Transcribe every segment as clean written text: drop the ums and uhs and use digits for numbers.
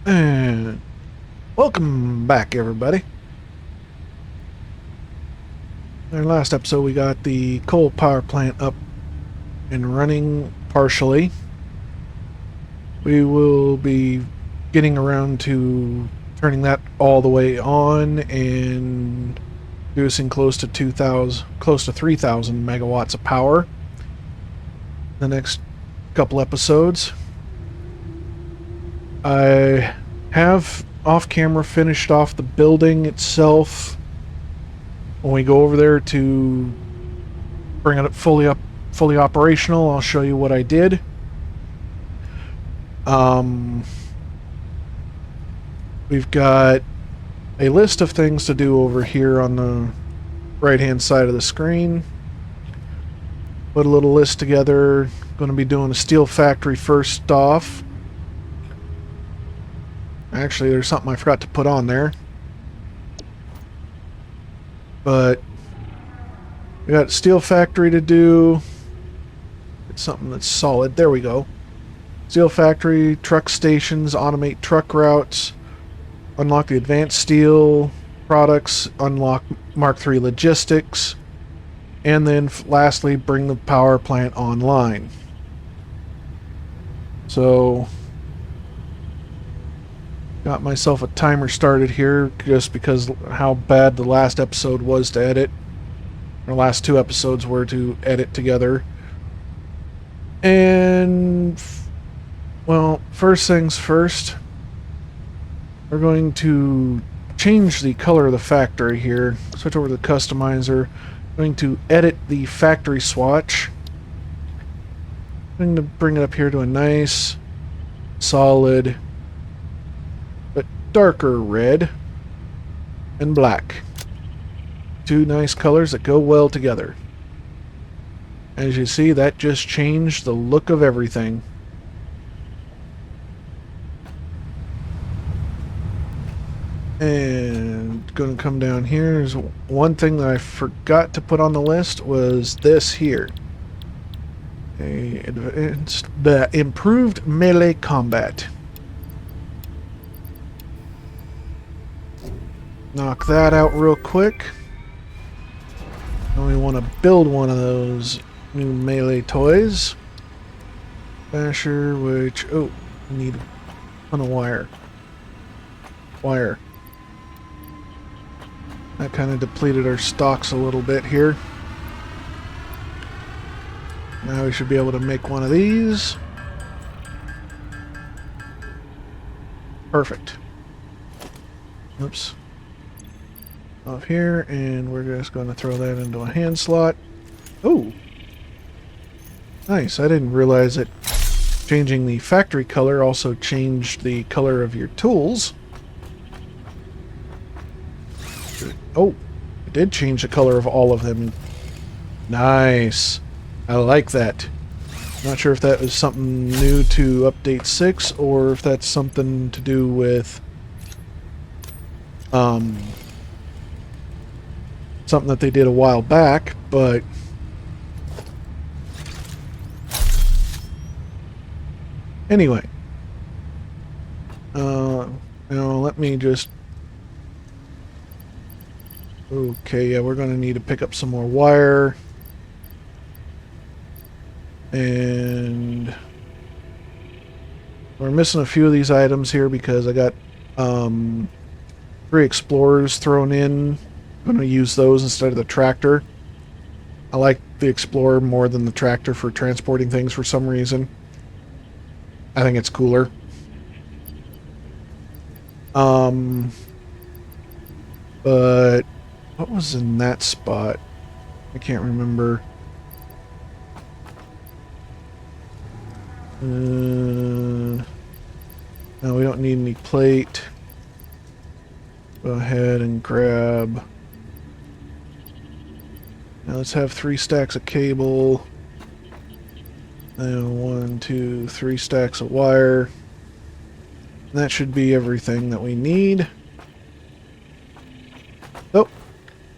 And welcome back, everybody. In our last episode, we got the coal power plant up and running partially. We will be getting around to turning that all the way on and producing close to 3,000 megawatts of power. The next couple episodes, I have off camera finished off the building itself. When we go over there to bring it fully operational, I'll show you what I did. We've got a list of things to do over here on the right-hand side of the screen. Put a little list together. Going to be doing a steel factory first off. Actually, there's something I forgot to put on there. But we got steel factory to do. It's something that's solid. There we go. Steel factory, truck stations, automate truck routes, unlock the advanced steel products, unlock Mark III logistics, and then lastly bring the power plant online. So got myself a timer started here just because how bad the last episode was to edit. The last two episodes were to edit together. And well, first things first, we're going to change the color of the factory here. Switch over to the customizer. Going to edit the factory swatch. I'm going to bring it up here to a nice, solid, but darker red and black. Two nice colors that go well together. As you see, that just changed the look of everything. And going to come down here. There's one thing that I forgot to put on the list was this here. The improved melee combat. Knock that out real quick. And we want to build one of those new melee toys. Basher, which... oh, we need a ton of wire. That kind of depleted our stocks a little bit here. Now we should be able to make one of these. Perfect. Oops. Off here, and we're just going to throw that into a hand slot. Oh! Nice, I didn't realize that changing the factory color also changed the color of your tools. Oh, it did change the color of all of them. Nice. I like that. Not sure if that was something new to Update 6 or if that's something to do with something that they did a while back, but anyway. Now let me just... okay, yeah, we're going to need to pick up some more wire. And we're missing a few of these items here because I got 3 explorers thrown in. I'm going to use those instead of the tractor. I like the explorer more than the tractor for transporting things for some reason. I think it's cooler. But what was in that spot? I can't remember. No, we don't need any plate. Go ahead and grab... now let's have 3 stacks of cable. And 1, 2, 3 stacks of wire. And that should be everything that we need. Oh,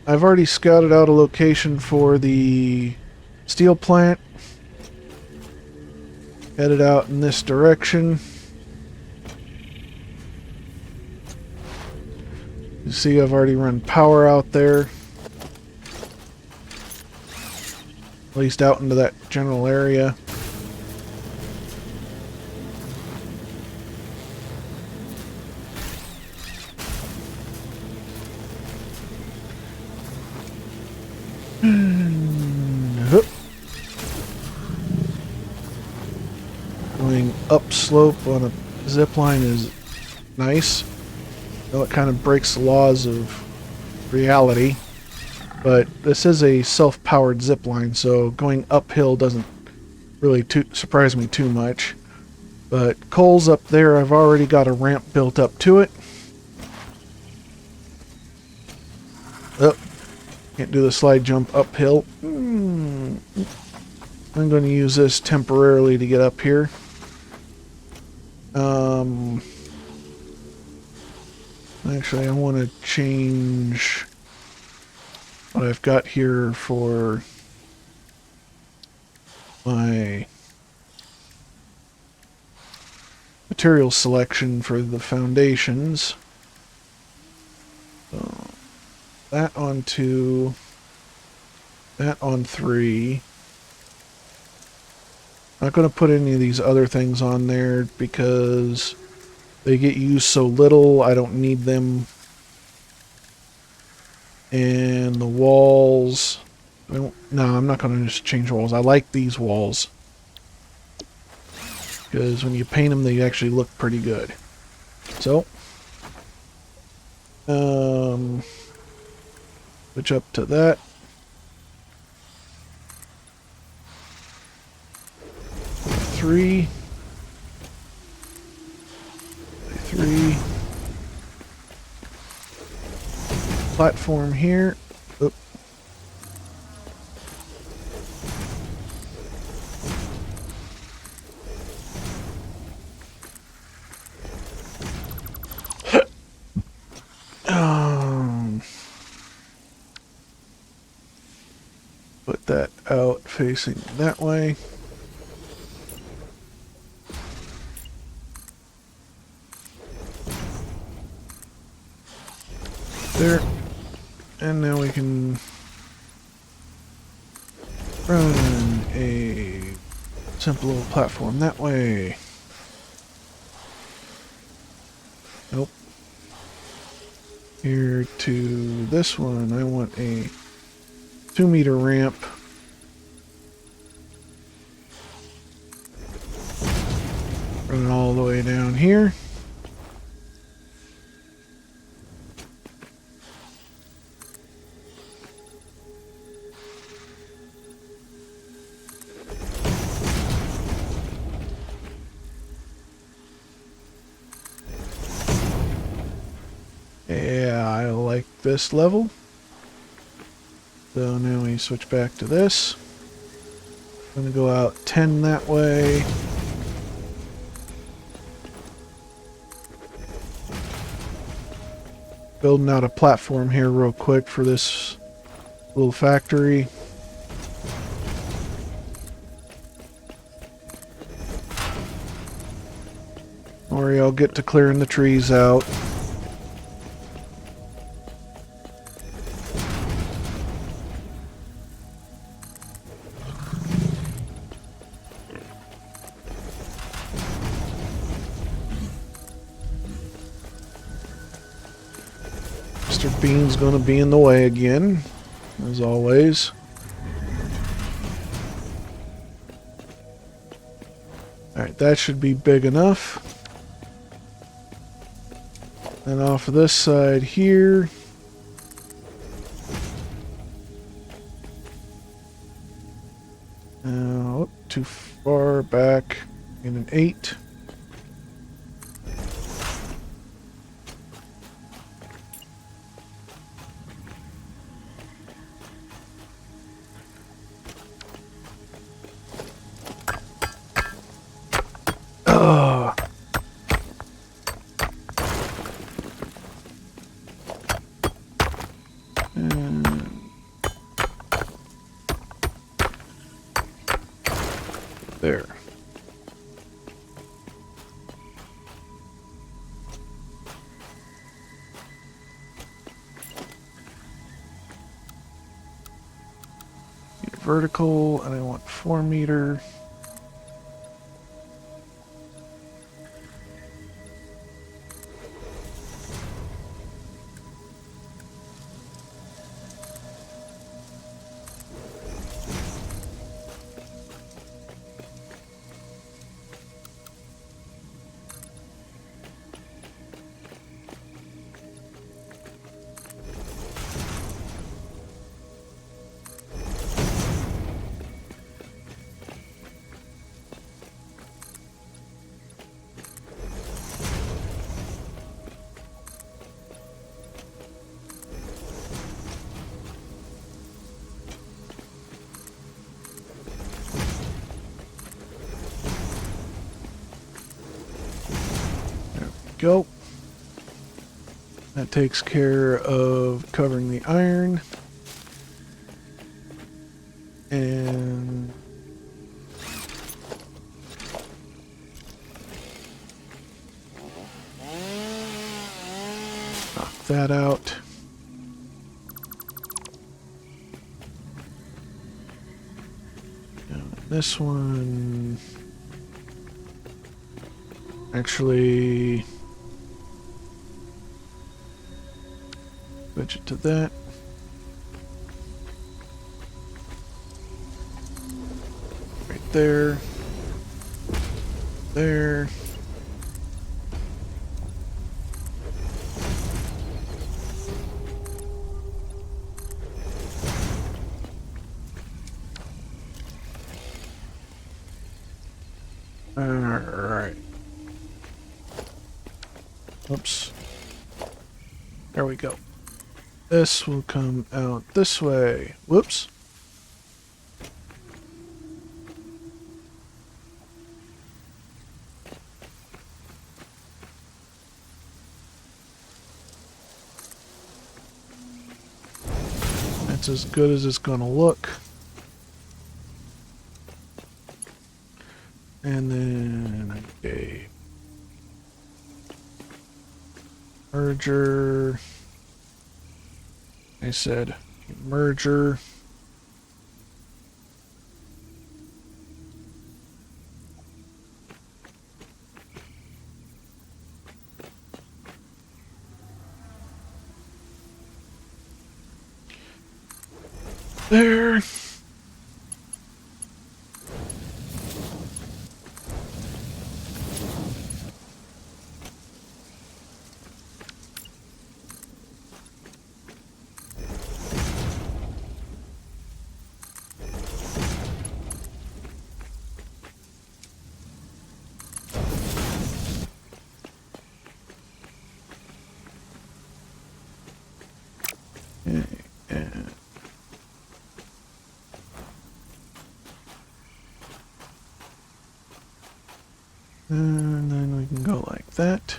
I've already scouted out a location for the steel plant. Headed out in this direction. see, I've already run power out there. At least out into that general area. Going upslope on a zip line is nice. Though it kind of breaks the laws of reality. But this is a self-powered zip line, so going uphill doesn't really surprise me too much. But Cole's up there, I've already got a ramp built up to it. Oh, can't do the slide jump uphill. I'm going to use this temporarily to get up here. Actually, I want to change what I've got here for my material selection for the foundations. So that onto that on 3. Not going to put any of these other things on there because they get used so little. I don't need them. And the walls, no, I'm not going to just change walls. I like these walls because when you paint them, they actually look pretty good. So, switch up to that. Three. Platform here. Oop. Put that out facing that way. There. And now we can run a simple little platform that way. Nope. Here to this one, I want a 2-meter ramp. Run it all the way down here. Yeah, I like this level. So now we switch back to this. I'm going to go out 10 that way. Building out a platform here real quick for this little factory. Don't worry, I'll get to clearing the trees out. Mr. Bean's gonna be in the way again, as always. Alright, that should be big enough. And off of this side here, too far back in an 8. There. vertical, and I want 4 meter. Go. That takes care of covering the iron. And knock that out. Now, this one actually switch it to that. Right there. There. Alright. Oops. There we go. This will come out this way. Whoops. That's as good as it's gonna look. And then a merger. I said merger. There. And then we can go like that.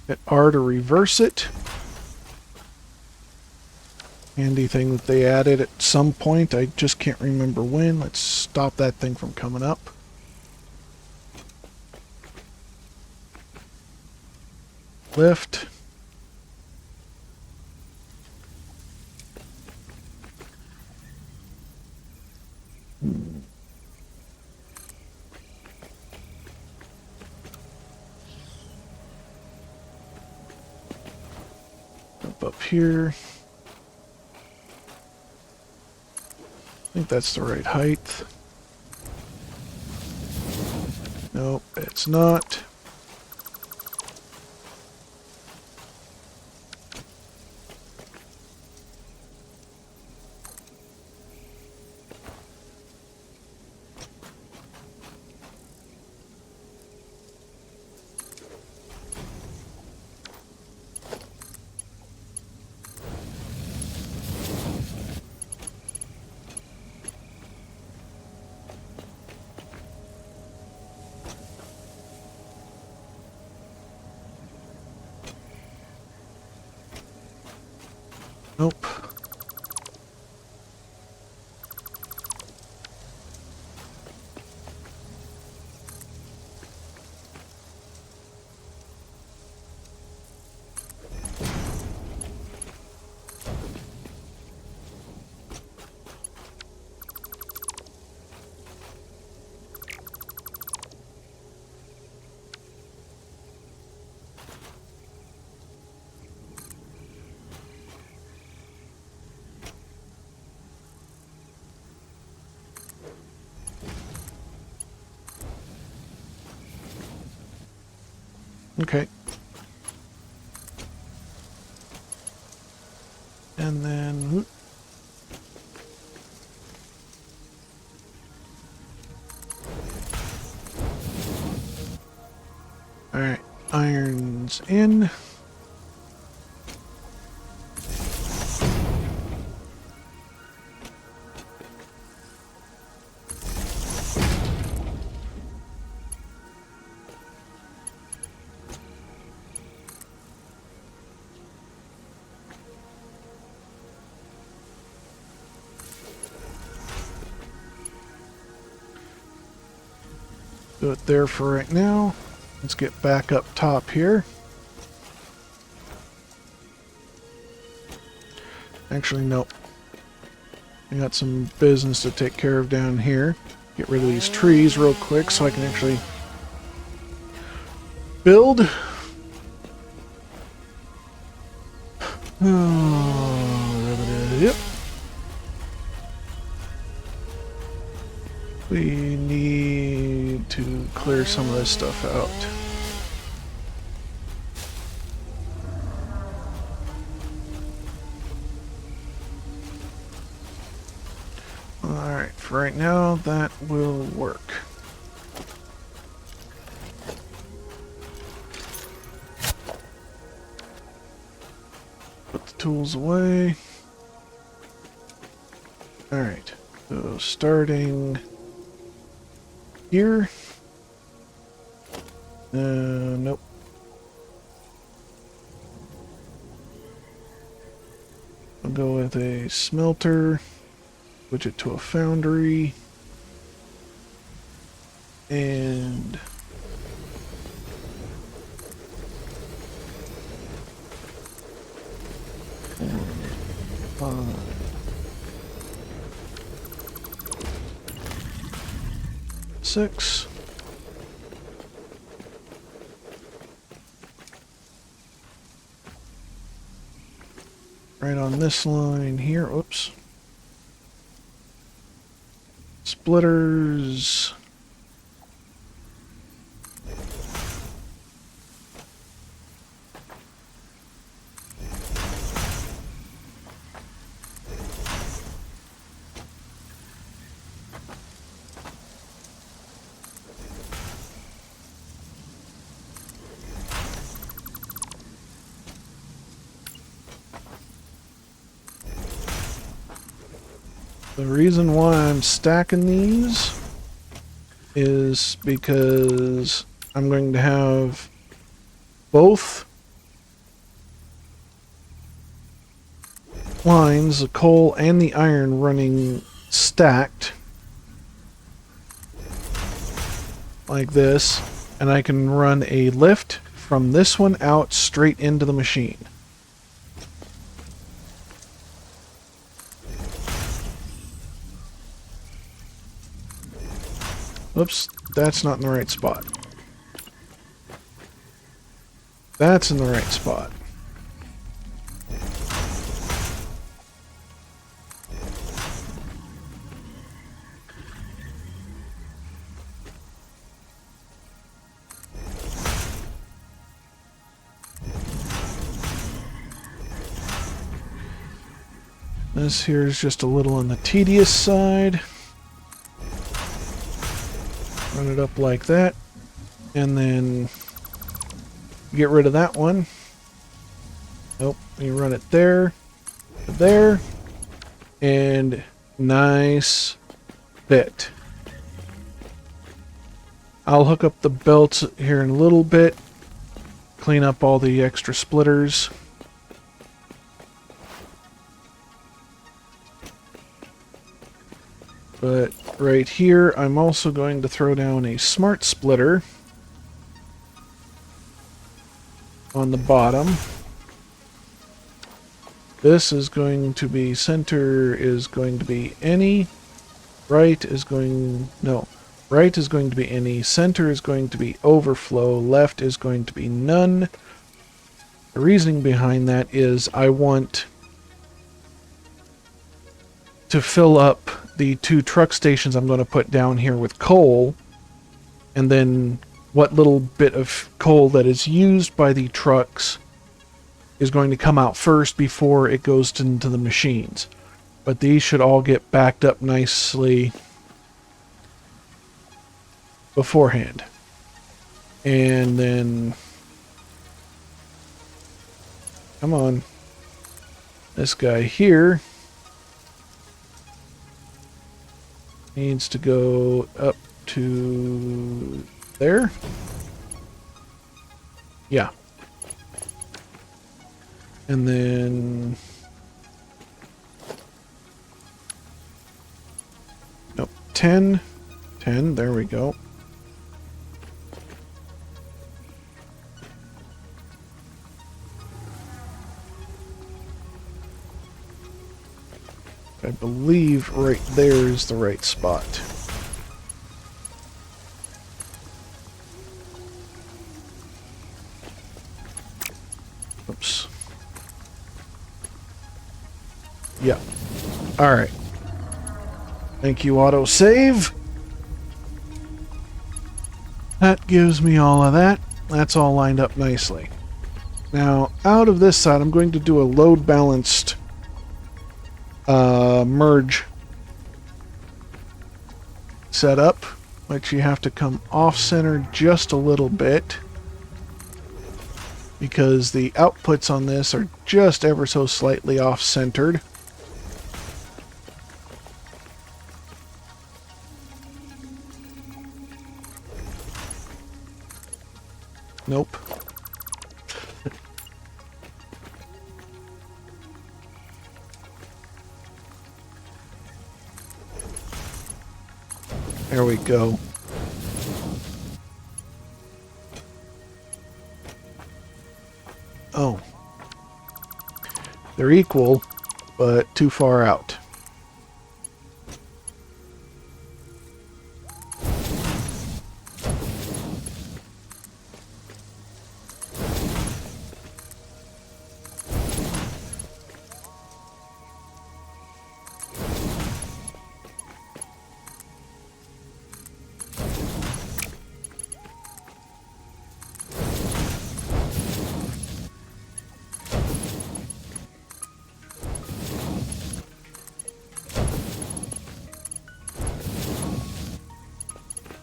Hit R to reverse it. Handy thing that they added at some point. I just can't remember when. Let's stop that thing from coming up. Lift. Up here. I think that's the right height. Nope, it's not. Nope. Okay. And then... Alright, iron's in. Do it there for right now. Let's get back up top here. Actually, nope. I got some business to take care of down here. Get rid of these trees real quick so I can actually build. Oh, yep. We need to clear some of this stuff out. Alright, for right now, that will work. Put the tools away. Alright, so starting here. Nope. I'll go with a smelter. Switch it to a foundry. And... 6. Right on this line here. Oops. Splitters. The reason why I'm stacking these is because I'm going to have both lines, the coal and the iron, running stacked like this, and I can run a lift from this one out straight into the machine. Oops, that's not in the right spot. That's in the right spot. This here is just a little on the tedious side. Run it up like that, and then get rid of that one. Nope, you run it there, there, and nice fit. I'll hook up the belts here in a little bit, clean up all the extra splitters. But right here, I'm also going to throw down a smart splitter on the bottom. This is going to be, center is going to be any, right is going, no, right is going to be any, center is going to be overflow, left is going to be none. The reasoning behind that is I want to fill up the 2 truck stations I'm going to put down here with coal, and then what little bit of coal that is used by the trucks is going to come out first before it goes into the machines. But these should all get backed up nicely beforehand. And then, come on, this guy here needs to go up to there. Yeah. And then, nope, 10, there we go. I believe right there is the right spot. Oops. Yeah. Alright. Thank you, autosave. That gives me all of that. That's all lined up nicely. Now, out of this side, I'm going to do a load balanced merge setup, which you have to come off center just a little bit because the outputs on this are just ever so slightly off centered. Nope. There we go. Oh. They're equal, but too far out.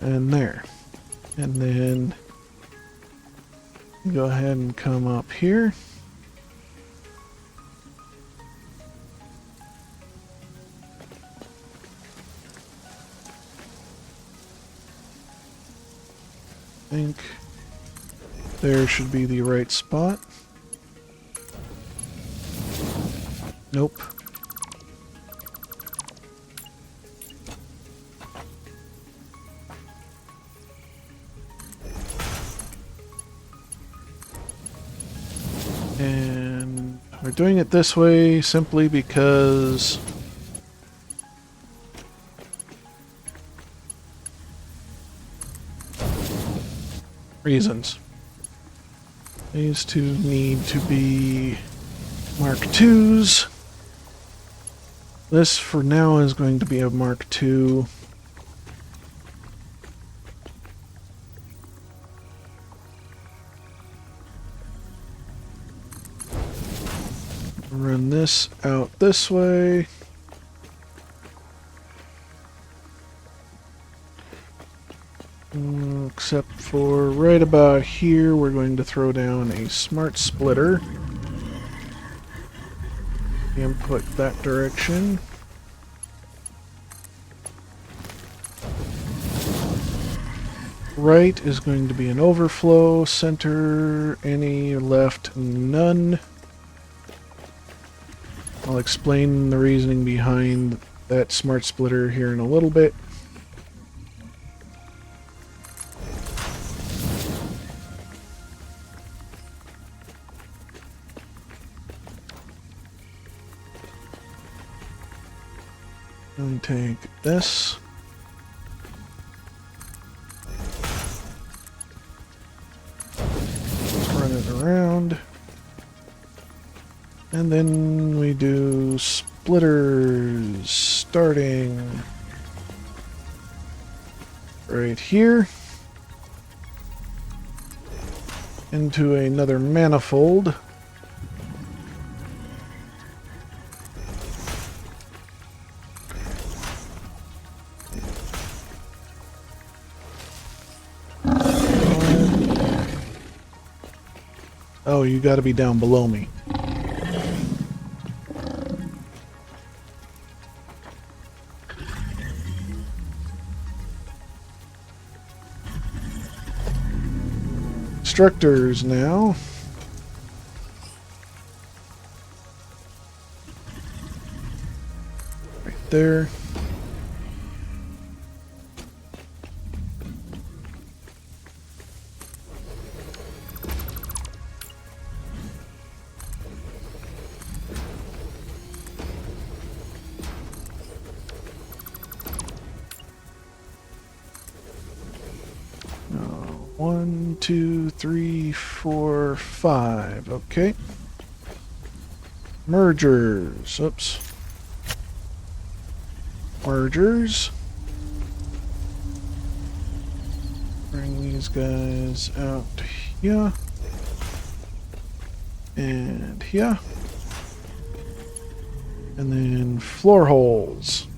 And there. And then go ahead and come up here. I think there should be the right spot. Nope. And we're doing it this way simply because reasons. These two need to be Mark IIs. This for now is going to be a Mark II. Run this out this way. Except for right about here, we're going to throw down a smart splitter. Input that direction. Right is going to be an overflow. Center, any. Left, none. I'll explain the reasoning behind that smart splitter here in a little bit. And take this. Run it around. And then we do splitters starting right here. into another manifold. Oh, you got to be down below me. Instructors now. Right there. One, two, three, four, five. Okay. Mergers. Oops. Mergers. Bring these guys out here. And here. And then floor holes.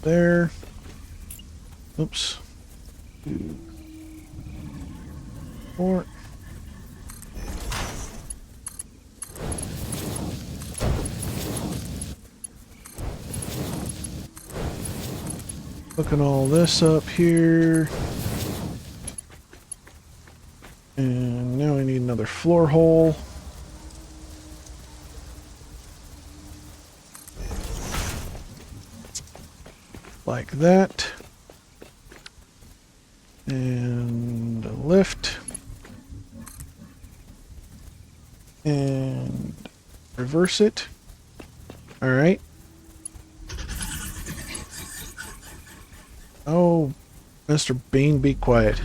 There. Oops. 2, 4. Hooking all this up here. And now I need another floor hole. Like that. And a lift. And reverse it. Alright. Oh, Mr. Bean, be quiet.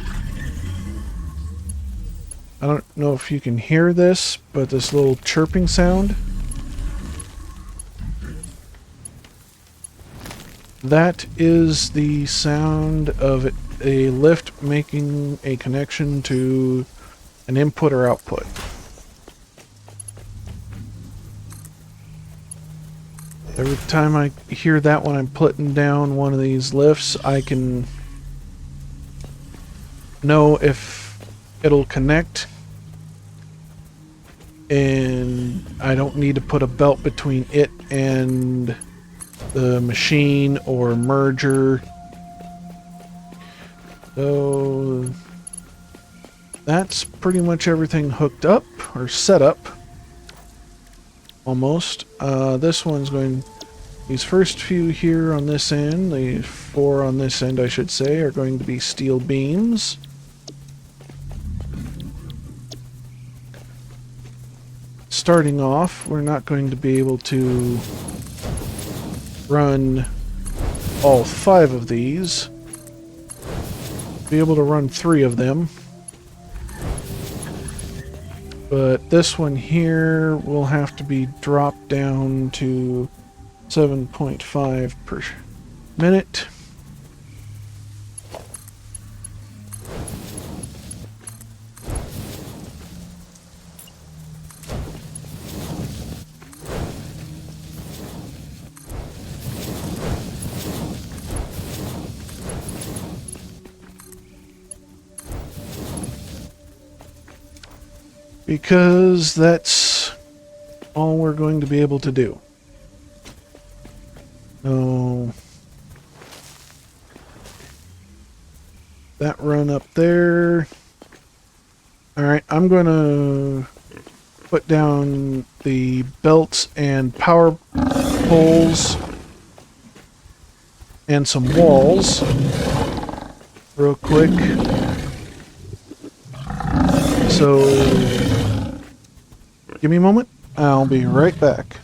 I don't know if you can hear this, but this little chirping sound. That is the sound of a lift making a connection to an input or output. Every time I hear that when I'm putting down one of these lifts, I can know if it'll connect, and I don't need to put a belt between it and the machine or merger. So that's pretty much everything hooked up or set up. Almost. This one's going... These first few here on this end, the 4 on this end I should say, are going to be steel beams. Starting off, we're not going to be able to run all 5 of these. Be able to run 3 of them. But this one here will have to be dropped down to 7.5 per minute. Because that's all we're going to be able to do. So that run up there. Alright, I'm going to put down the belts and power poles and some walls real quick. So give me a moment. I'll be right back.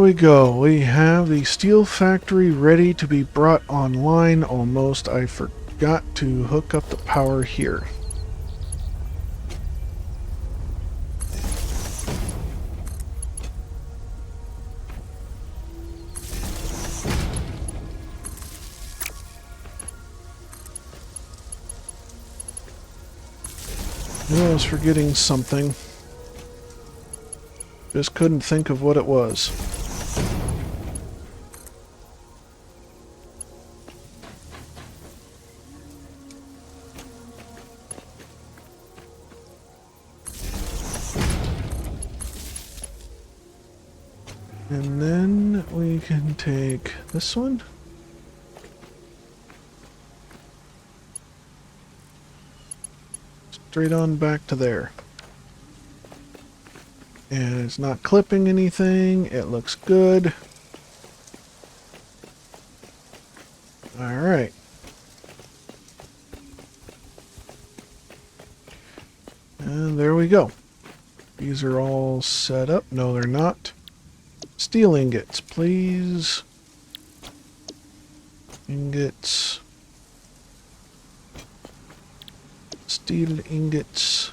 we go. We have the steel factory ready to be brought online almost. I forgot to hook up the power here. I knew I was forgetting something. Just couldn't think of what it was. And then we can take this one. Straight on back to there. And it's not clipping anything. It looks good. Alright. And there we go. These are all set up. No, they're not. Steel ingots, please. Ingots. Steel ingots.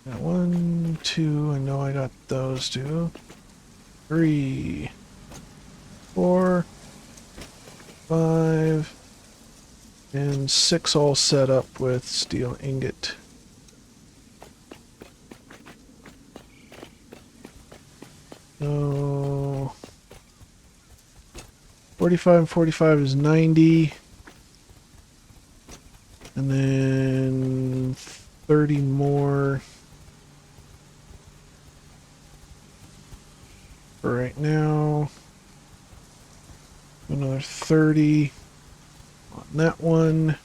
Got 1, 2, I know I got those two. 3, 4, 5, and 6 all set up with steel ingot. So 45 and 45 is 90. And then 30 more for right now. Another 30 on that one.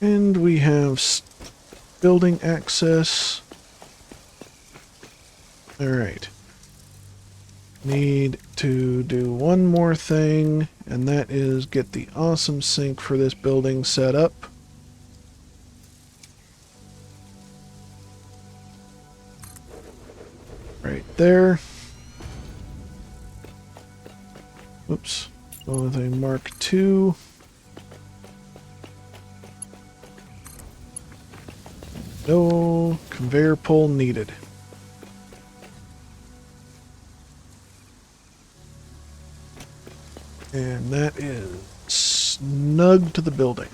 And we have building access. Alright. Need to do one more thing, and that is get the awesome sink for this building set up. Right there. Whoops. Go with a Mark II. No conveyor pole needed. And that is snug to the building.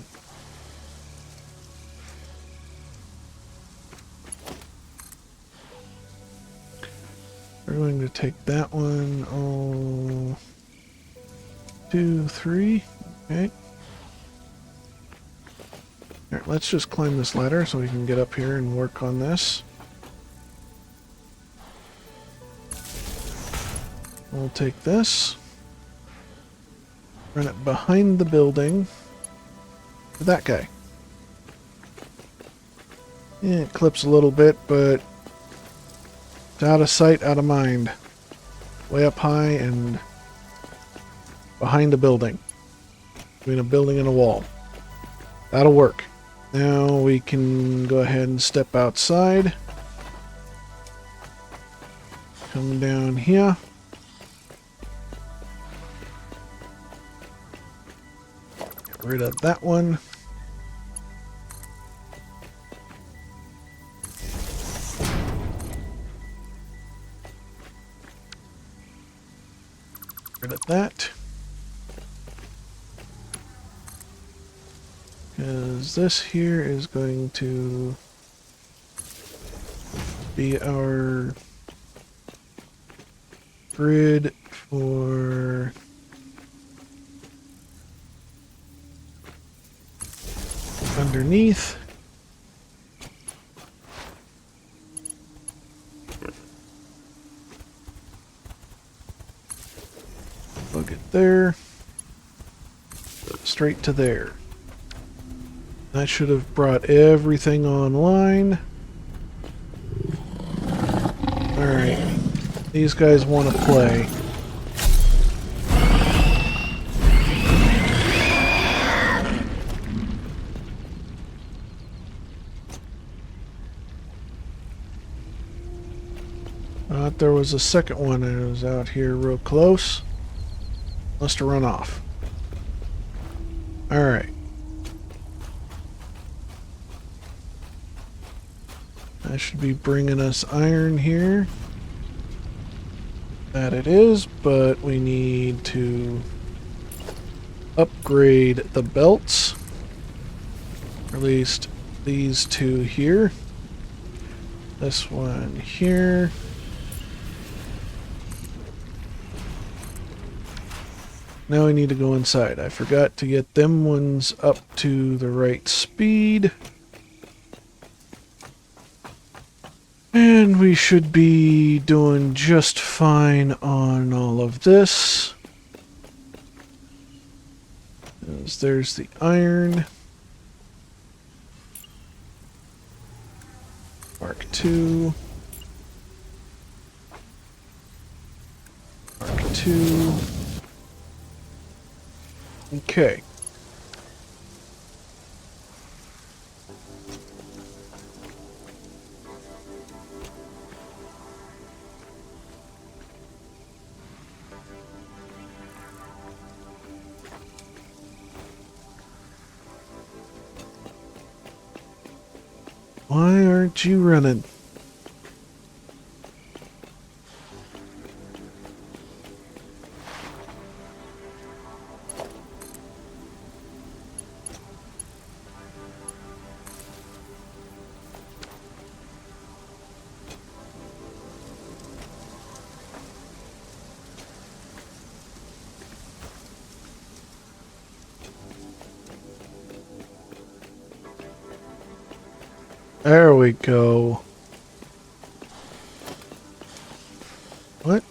We're going to take that one. Oh, 2, 3. Okay. Alright, let's just climb this ladder so we can get up here and work on this. We'll take this. Run it behind the building for that guy. Yeah, it clips a little bit, but it's out of sight, out of mind. Way up high and behind a building. Between a building and a wall. That'll work. Now we can go ahead and step outside. Come down here. Rid of that one. Rid of that. Because this here is going to be our grid for underneath. Plug it there. Straight to there. That should have brought everything online. Alright. These guys want to play. Thought there was a second one that was out here real close. Must have run off. Alright. That should be bringing us iron here. That it is, but we need to upgrade the belts. Or at least these two here. This one here. Now we need to go inside. I forgot to get them ones up to the right speed. And we should be doing just fine on all of this. There's the iron. Mark II. Mark II. Okay. Why aren't you running? There we go. What?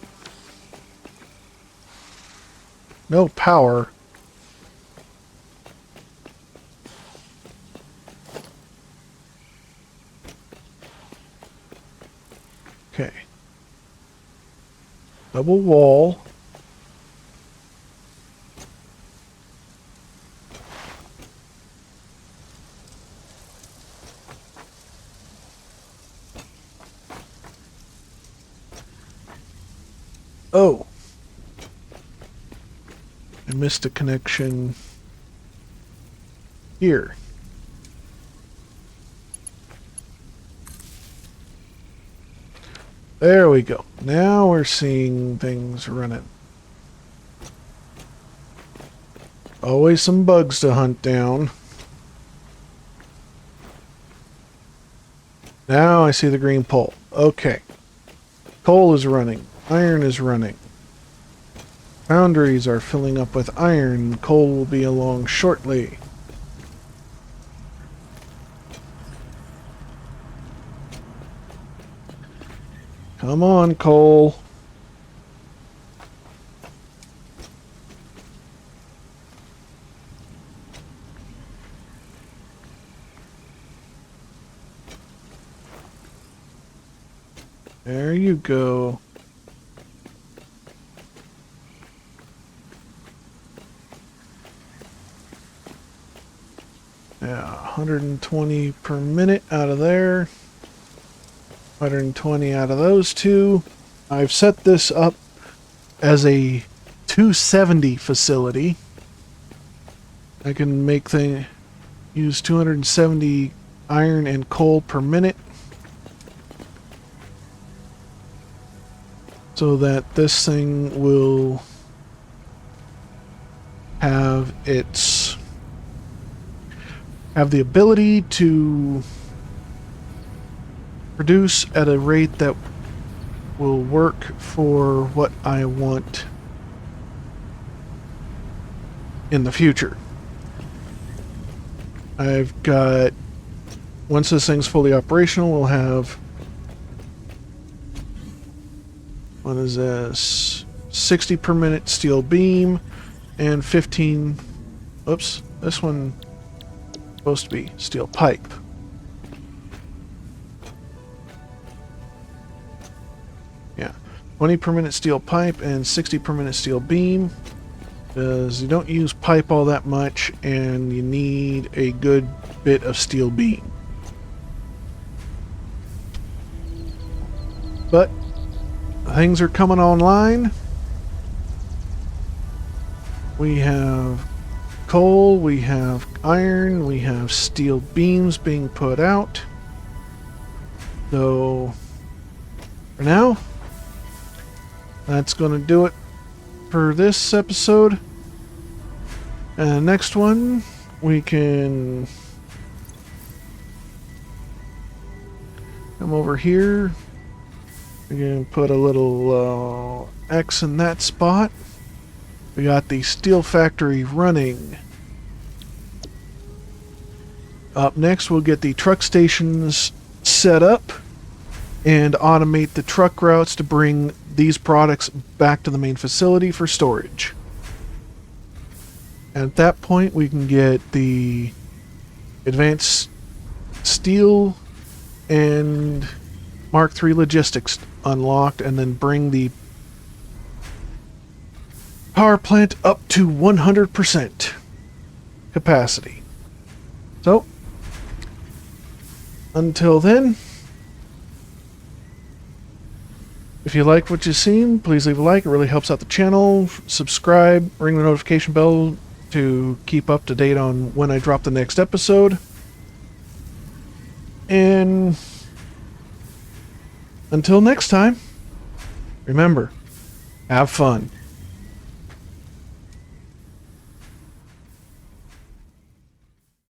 No power. Okay. Double wall. Oh. I missed a connection here. There we go. Now we're seeing things running. Always some bugs to hunt down. Now I see the green pole. Okay. Coal is running. Iron is running. Foundries are filling up with iron. Coal will be along shortly. Come on, coal. There you go. Yeah, 120 per minute out of there. 120 out of those two. I've set this up as a 270 facility. I can make use 270 iron and coal per minute, so that this thing will have the ability to produce at a rate that will work for what I want in the future. I've got, once this thing's fully operational, we'll have, what is this, 60 per minute steel beam and 15, oops, this one is supposed to be steel pipe. Yeah, 20 per minute steel pipe and 60 per minute steel beam, because you don't use pipe all that much and you need a good bit of steel beam. But things are coming online. We have coal, we have iron, we have steel beams being put out. So, for now, that's going to do it for this episode. And next one, we can come over here. We can put a little X in that spot. We got the steel factory running. Up next, we'll get the truck stations set up and automate the truck routes to bring these products back to the main facility for storage. At that point, we can get the advanced steel and Mark III logistics unlocked, and then bring the power plant up to 100% capacity. So, until then, if you like what you've seen, please leave a like. It really helps out the channel. Subscribe, ring the notification bell to keep up to date on when I drop the next episode. And until next time, remember, have fun.